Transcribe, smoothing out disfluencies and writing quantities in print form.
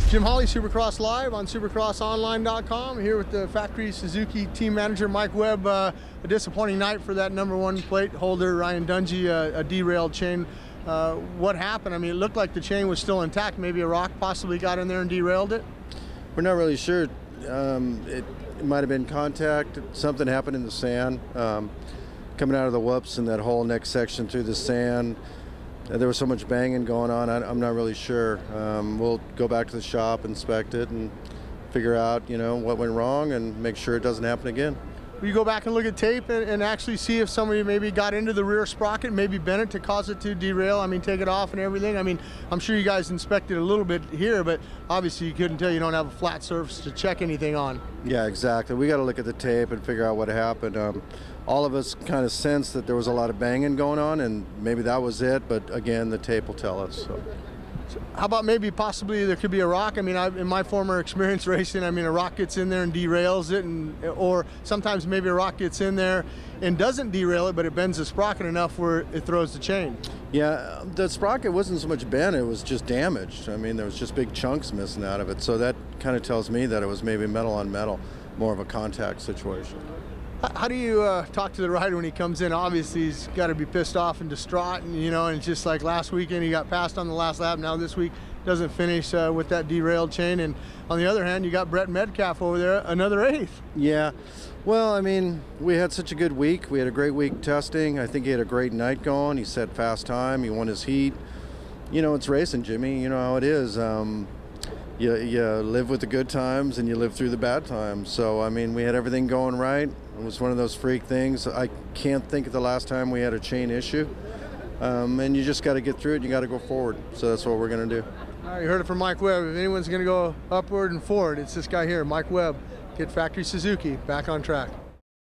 Jim Holley, Supercross Live on supercrossonline.com, here with the factory Suzuki team manager Mike Webb. A disappointing night for that #1 plate holder, Ryan Dungey, a derailed chain. What happened? I mean, it looked like the chain was still intact. Maybe a rock possibly got in there and derailed it? We're not really sure. It might have been contact. Something happened in the sand. Coming out of the whoops in that whole next section through the sand. There was so much banging going on, I'm not really sure. We'll go back to the shop, inspect it, and figure out, what went wrong and make sure it doesn't happen again. Will you go back and look at tape and actually see if somebody maybe got into the rear sprocket, maybe bent it to cause it to derail? I mean, take it off and everything. I mean, I'm sure you guys inspected a little bit here, but obviously you couldn't tell. You don't have a flat surface to check anything on. Yeah, exactly. We got to look at the tape and figure out what happened. All of us kind of sensed that there was a lot of banging going on, and maybe that was it, but again, the tape will tell us. So how about maybe possibly there could be a rock? I mean, in my former experience racing, I mean, a rock gets in there and derails it, or sometimes maybe a rock gets in there and doesn't derail it, but it bends the sprocket enough where it throws the chain. Yeah, the sprocket wasn't so much bent, it was just damaged. I mean, there was just big chunks missing out of it, so that kind of tells me that it was maybe metal on metal, more of a contact situation. How do you talk to the rider when he comes in? Obviously, he's got to be pissed off and distraught, and and it's just like last weekend he got passed on the last lap. Now this week doesn't finish with that derailed chain. And on the other hand, you got Brett Metcalf over there, another 8th. Yeah, well, I mean, we had such a good week. We had a great week testing. I think he had a great night going. He set fast time. He won his heat. It's racing, Jimmy. You know how it is. You live with the good times and you live through the bad times. So, I mean, we had everything going right. It was one of those freak things. I can't think of the last time we had a chain issue. And you just got to get through it. You got to go forward. So that's what we're going to do. All right, you heard it from Mike Webb. If anyone's going to go upward and forward, it's this guy here, Mike Webb, Kid Factory Suzuki, back on track.